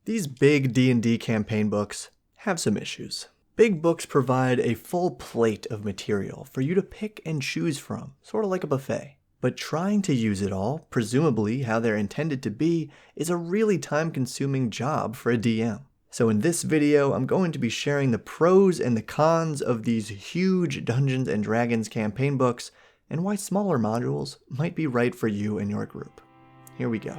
These big D&D campaign books have some issues. Big books provide a full plate of material for you to pick and choose from, sort of like a buffet. But trying to use it all, presumably how they're intended to be, is a really time-consuming job for a DM. So in this video, I'm going to be sharing the pros and the cons of these huge Dungeons & Dragons campaign books, and why smaller modules might be right for you and your group. Here we go.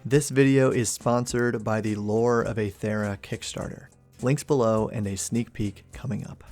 This video is sponsored by the Lore of Aethera Kickstarter. Links below and a sneak peek coming up.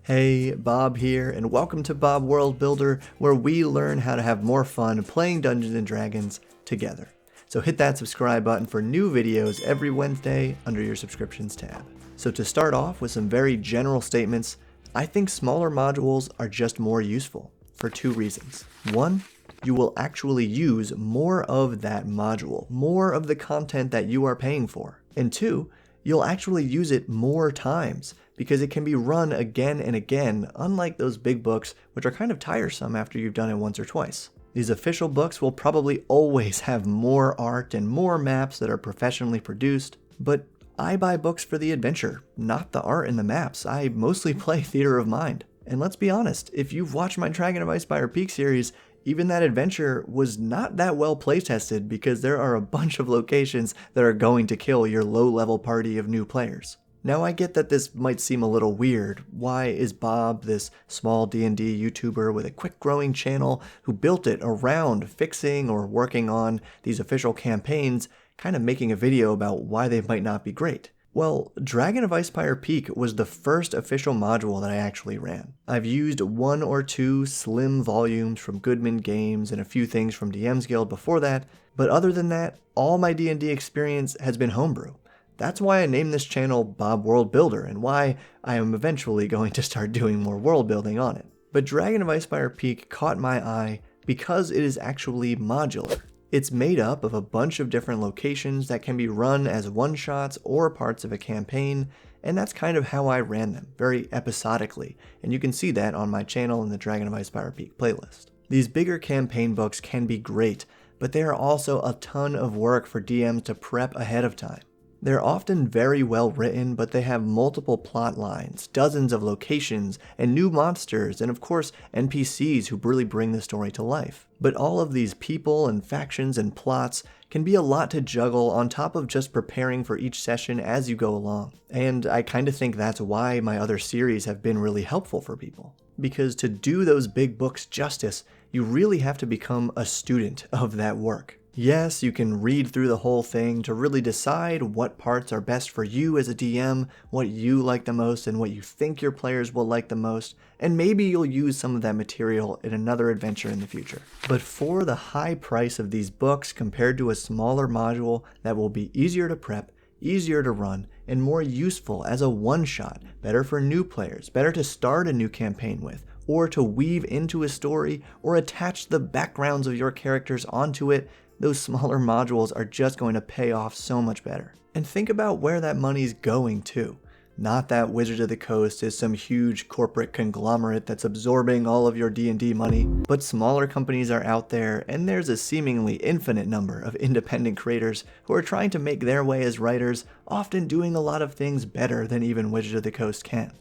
Hey, Bob here, and welcome to Bob World Builder, where we learn how to have more fun playing Dungeons & Dragons together. So hit that subscribe button for new videos every Wednesday under your subscriptions tab. So to start off with some very general statements, I think smaller modules are just more useful for two reasons. One, you will actually use more of that module, more of the content that you are paying for. And two, you'll actually use it more times because it can be run again and again, unlike those big books, which are kind of tiresome after you've done it once or twice. These official books will probably always have more art and more maps that are professionally produced, but I buy books for the adventure, not the art and the maps. I mostly play Theater of Mind. And let's be honest, if you've watched my Dragon of Icespire Peak series, even that adventure was not that well playtested because there are a bunch of locations that are going to kill your low-level party of new players. Now I get that this might seem a little weird. Why is Bob, this small D&D YouTuber with a quick growing channel who built it around fixing or working on these official campaigns, kind of making a video about why they might not be great? Well, Dragon of Icespire Peak was the first official module that I actually ran. I've used one or two slim volumes from Goodman Games and a few things from DM's Guild before that, but other than that, all my D&D experience has been homebrew. That's why I named this channel Bob World Builder and why I am eventually going to start doing more world building on it. But Dragon of Icespire Peak caught my eye because it is actually modular. It's made up of a bunch of different locations that can be run as one-shots or parts of a campaign, and that's kind of how I ran them, very episodically, and you can see that on my channel in the Dragon of Icespire Peak playlist. These bigger campaign books can be great, but they are also a ton of work for DMs to prep ahead of time. They're often very well written, but they have multiple plot lines, dozens of locations, and new monsters, and of course NPCs who really bring the story to life. But all of these people and factions and plots can be a lot to juggle on top of just preparing for each session as you go along. And I kind of think that's why my other series have been really helpful for people. Because to do those big books justice, you really have to become a student of that work. Yes, you can read through the whole thing to really decide what parts are best for you as a DM, what you like the most, and what you think your players will like the most, and maybe you'll use some of that material in another adventure in the future. But for the high price of these books compared to a smaller module that will be easier to prep, easier to run, and more useful as a one-shot, better for new players, better to start a new campaign with, or to weave into a story, or attach the backgrounds of your characters onto it, those smaller modules are just going to pay off so much better. And think about where that money's going too. Not that Wizards of the Coast is some huge corporate conglomerate that's absorbing all of your D&D money, but smaller companies are out there, and there's a seemingly infinite number of independent creators who are trying to make their way as writers, often doing a lot of things better than even Wizards of the Coast can.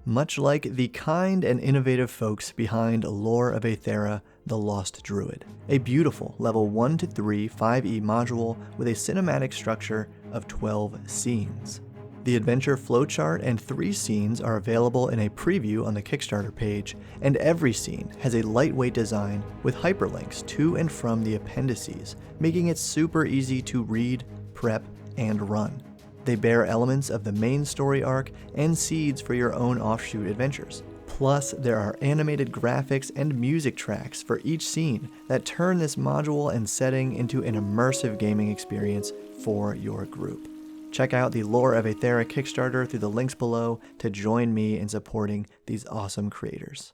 Much like the kind and innovative folks behind Lore of Aethera, The Lost Druid, a beautiful level 1 to 3 5e module with a cinematic structure of 12 scenes. The adventure flowchart and 3 scenes are available in a preview on the Kickstarter page, and every scene has a lightweight design with hyperlinks to and from the appendices, making it super easy to read, prep, and run. They bear elements of the main story arc and seeds for your own offshoot adventures. Plus, there are animated graphics and music tracks for each scene that turn this module and setting into an immersive gaming experience for your group. Check out the Lore of Aethera Kickstarter through the links below to join me in supporting these awesome creators.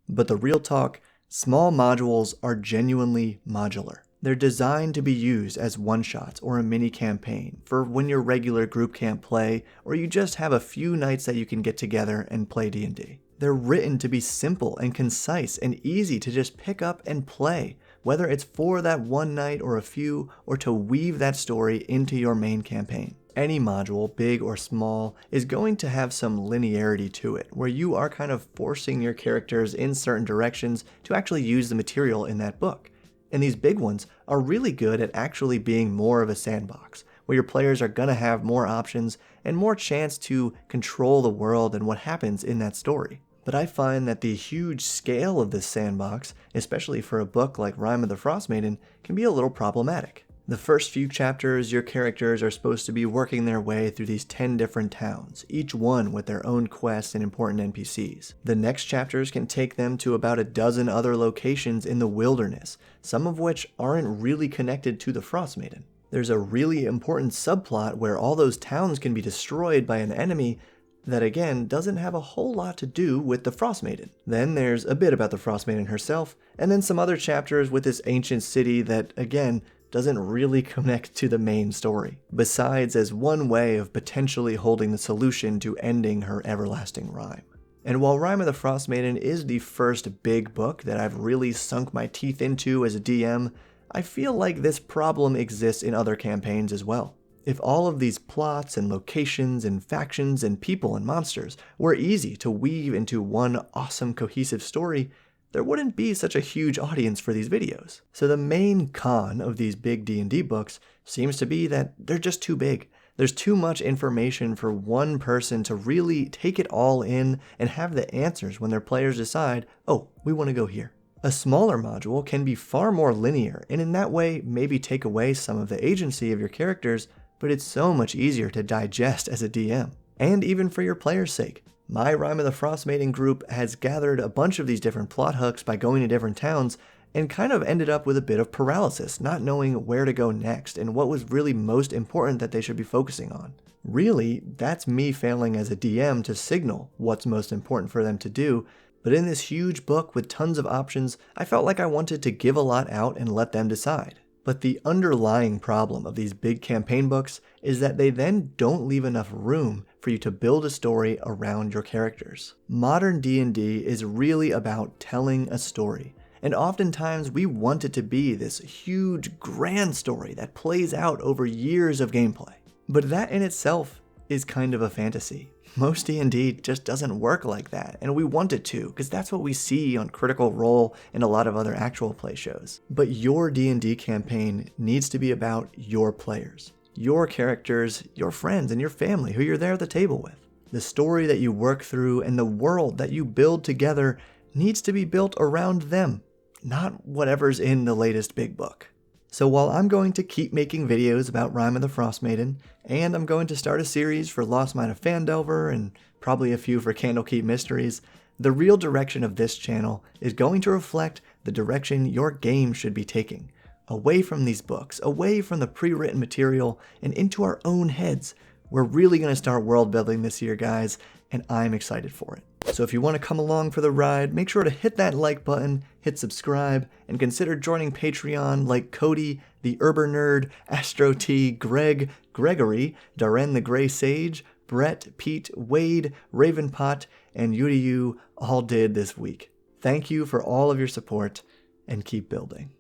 But the real talk, small modules are genuinely modular. They're designed to be used as one-shots or a mini-campaign for when your regular group can't play, or you just have a few nights that you can get together and play D&D. They're written to be simple and concise and easy to just pick up and play, whether it's for that one night or a few, or to weave that story into your main campaign. Any module, big or small, is going to have some linearity to it, where you are kind of forcing your characters in certain directions to actually use the material in that book. And these big ones are really good at actually being more of a sandbox, where your players are going to have more options and more chance to control the world and what happens in that story. But I find that the huge scale of this sandbox, especially for a book like Rime of the Frostmaiden, can be a little problematic. The first few chapters, your characters are supposed to be working their way through these 10 different towns, each one with their own quests and important NPCs. The next chapters can take them to about a dozen other locations in the wilderness, some of which aren't really connected to the Frostmaiden. There's a really important subplot where all those towns can be destroyed by an enemy that again doesn't have a whole lot to do with the Frostmaiden. Then there's a bit about the Frostmaiden herself, and then some other chapters with this ancient city that again doesn't really connect to the main story, besides as one way of potentially holding the solution to ending her everlasting rhyme. And while Rime of the Frostmaiden is the first big book that I've really sunk my teeth into as a DM, I feel like this problem exists in other campaigns as well. If all of these plots and locations and factions and people and monsters were easy to weave into one awesome cohesive story, there wouldn't be such a huge audience for these videos. So the main con of these big D&D books seems to be that they're just too big. There's too much information for one person to really take it all in and have the answers when their players decide, oh, we want to go here. A smaller module can be far more linear, and in that way maybe take away some of the agency of your characters, but it's so much easier to digest as a DM. And even for your players' sake. My Rime of the Frostmaiden group has gathered a bunch of these different plot hooks by going to different towns and kind of ended up with a bit of paralysis, not knowing where to go next and what was really most important that they should be focusing on. Really, that's me failing as a DM to signal what's most important for them to do, but in this huge book with tons of options, I felt like I wanted to give a lot out and let them decide. But the underlying problem of these big campaign books is that they then don't leave enough room for you to build a story around your characters. Modern D&D is really about telling a story, and oftentimes we want it to be this huge, grand story that plays out over years of gameplay. But that in itself is kind of a fantasy. Most D&D just doesn't work like that, and we want it to, because that's what we see on Critical Role and a lot of other actual play shows. But your D&D campaign needs to be about your players, your characters, your friends, and your family who you're there at the table with. The story that you work through and the world that you build together needs to be built around them, not whatever's in the latest big book. So while I'm going to keep making videos about Rime of the Frostmaiden, and I'm going to start a series for Lost Mine of Phandelver, and probably a few for Candlekeep Mysteries, the real direction of this channel is going to reflect the direction your game should be taking. Away from these books, away from the pre-written material, and into our own heads. We're really going to start world building this year, guys, and I'm excited for it. So if you want to come along for the ride, make sure to hit that like button, hit subscribe, and consider joining Patreon like Cody, the Urban Nerd, Astro T, Greg, Gregory, Darren the Grey Sage, Brett, Pete, Wade, Ravenpot, and Yuriyu all did this week. Thank you for all of your support, and keep building.